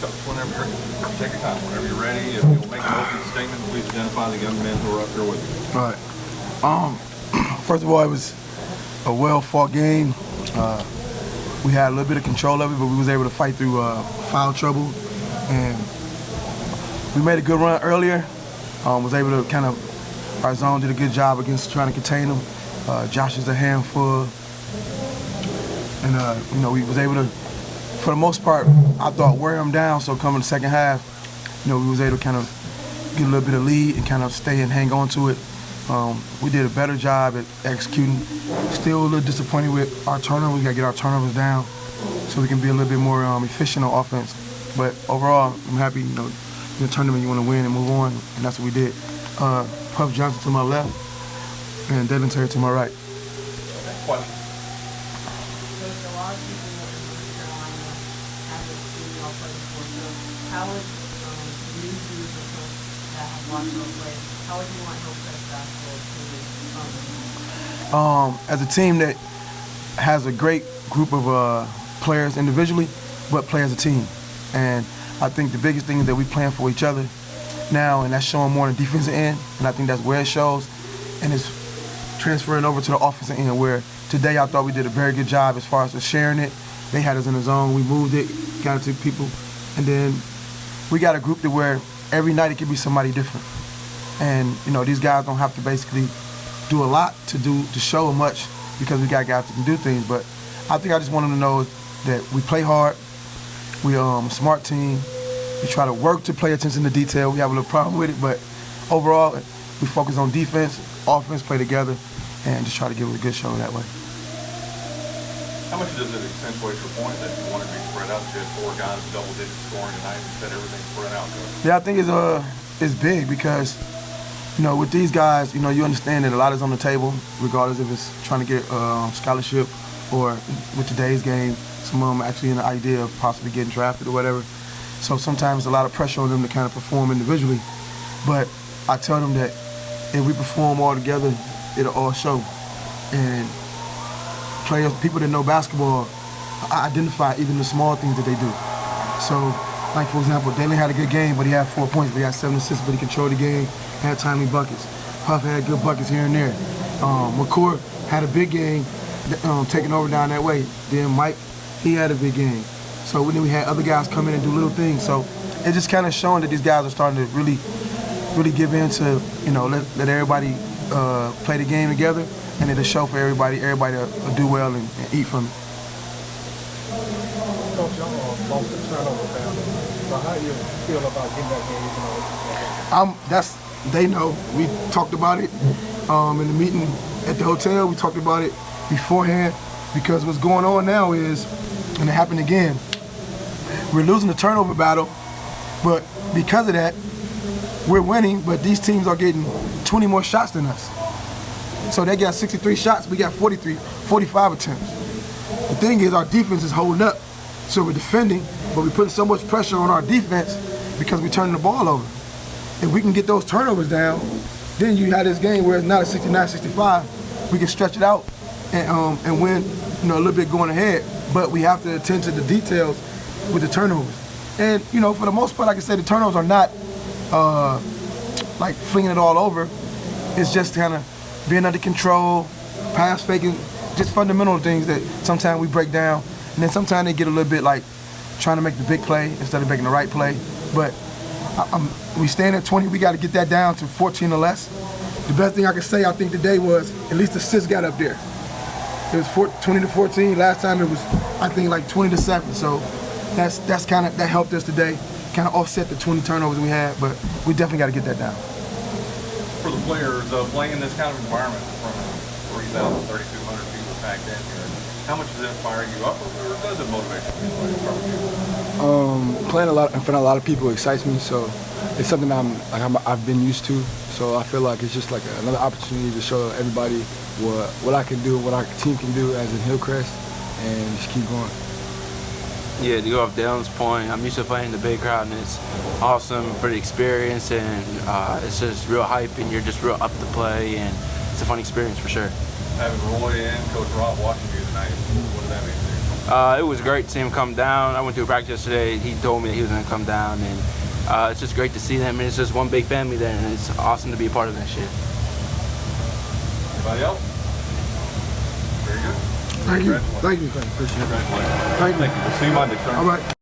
Coach, whenever you're, take your time. Whenever you're ready, if you'll make an opening statement, please identify the young men who are up here with you. All right. First of all, it was a well-fought game. We had a little bit of control of it, but we was able to fight through foul trouble, and we made a good run earlier. Was able to kind of, our zone did a good job against trying to contain them. Josh is a handful, and you know, we was able to, for the most part, I thought wear him down. So coming the second half, you know, we was able to kind of get a little bit of lead and kind of stay and hang on to it. We did a better job at executing. Still a little disappointed with our turnovers. We got to get our turnovers down so we can be a little bit more efficient on offense. But overall, I'm happy. You know, in the tournament, you want to win and move on, and that's what we did. Puff Johnson to my left, and Devin Terry to my right. Question. There's a lot of people in North Carolina haven't seen y'all play before. So how would you two that have watched y'all play? How would you want Hillcrest basketball to as a team that has a great group of players individually, but play as a team. And I think the biggest thing is that we playing for each other now, and that's showing more on the defensive end, and I think that's where it shows. And it's transferring over to the offensive end, where today I thought we did a very good job as far as just sharing it. They had us in the zone, we moved it, got it to people, and then we got a group to where every night it could be somebody different. And you know, these guys don't have to basically do a lot to show much, because we got guys that can do things. But I think I just want them to know that we play hard, we a smart team, we try to work to pay attention to detail. We have a little problem with it, but overall we focus on defense, offense, play together, and just try to give it a good show that way. How much does it accentuate your point that you wanted to be spread out? You had 4 guys double-digit scoring tonight and said everything spread out good. Yeah, I think it's big because, you know, with these guys, you know, you understand that a lot is on the table, regardless if it's trying to get scholarship or with today's game, some of them actually in the idea of possibly getting drafted or whatever. So sometimes a lot of pressure on them to kind of perform individually. But I tell them that if we perform all together, it'll all show. And players, people that know basketball, identify even the small things that they do. So, like for example, Dalen had a good game, but he had 4 points, but he had 7 assists, but he controlled the game, had timely buckets. Puff had good buckets here and there. McCourt had a big game, taking over down that way. Then Mike, he had a big game. So then we had other guys come in and do little things. So it's just kind of showing that these guys are starting to really give in to, you know, let everybody play the game together, and it'll show for everybody to do well and eat from it. Coach, y'all lost the turnover battle. So how do you feel about getting that game? They know. We talked about it in the meeting at the hotel. We talked about it beforehand, because what's going on now is, and it happened again, we're losing the turnover battle, but because of that, we're winning, but these teams are getting 20 more shots than us. So they got 63 shots, we got 45 attempts. The thing is, our defense is holding up. So we're defending, but we're putting so much pressure on our defense because we're turning the ball over. If we can get those turnovers down, then you have this game where it's not a 69-65. We can stretch it out and win, you know, a little bit going ahead. But we have to attend to the details with the turnovers. And, you know, for the most part, like I said, the turnovers are not like flinging it all over. It's just kind of being under control, pass faking, just fundamental things that sometimes we break down. And then sometimes they get a little bit like trying to make the big play instead of making the right play. But we stand at 20, we got to get that down to 14 or less. The best thing I could say, I think, today was at least the assists got up there. It was 20 to 14. Last time it was, I think, like 20 to 7. So that's kind of, that helped us today, kind of offset the 20 turnovers we had. But we definitely got to get that down. For the players, playing in this kind of environment in front of 3,000, 3,200 people packed in here, how much does that fire you up, or does it motivate you? Playing a lot in front of a lot of people excites me, so it's something I've been used to. So I feel like it's just like another opportunity to show everybody what I can do, what our team can do as in Hillcrest, and just keep going. Yeah, to go off Dylan's point, I'm used to playing in the big crowd, and it's awesome for the experience, and it's just real hype, and you're just real up to play, and it's a fun experience for sure. Having Roy and Coach Rob watching you tonight, what does that mean to you? It was great to see him come down. I went to a practice yesterday. He told me that he was going to come down, and it's just great to see them. And it's just one big family there, and it's awesome to be a part of that shit. Anybody else? Very good. Thank you. Thank you. Appreciate it. Congratulations. Thank you. We'll see you Monday, sir. All right.